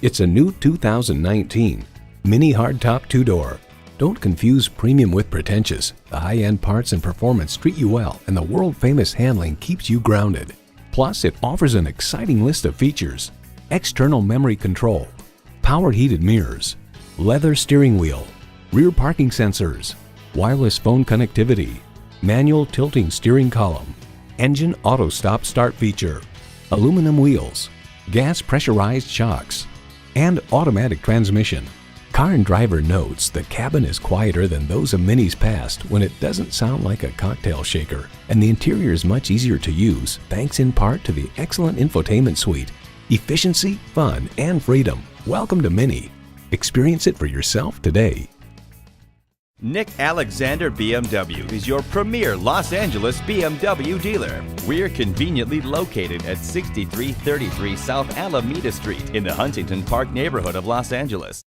It's a new 2019 MINI Hardtop two-door. Don't confuse premium with pretentious. The high-end parts and performance treat you well, and the world-famous handling keeps you grounded. Plus, it offers an exciting list of features: external memory control, power heated mirrors, leather steering wheel, rear parking sensors, wireless phone connectivity, manual tilting steering column, engine auto stop start feature, aluminum wheels, gas pressurized shocks, and automatic transmission. Car and Driver notes the cabin is quieter than those of Mini's past when it doesn't sound like a cocktail shaker, and the interior is much easier to use thanks in part to the excellent infotainment suite. Efficiency, fun, and freedom. Welcome to Mini. Experience it for yourself today. Nick Alexander BMW is your premier Los Angeles BMW dealer. We're conveniently located at 6333 South Alameda Street in the Huntington Park neighborhood of Los Angeles.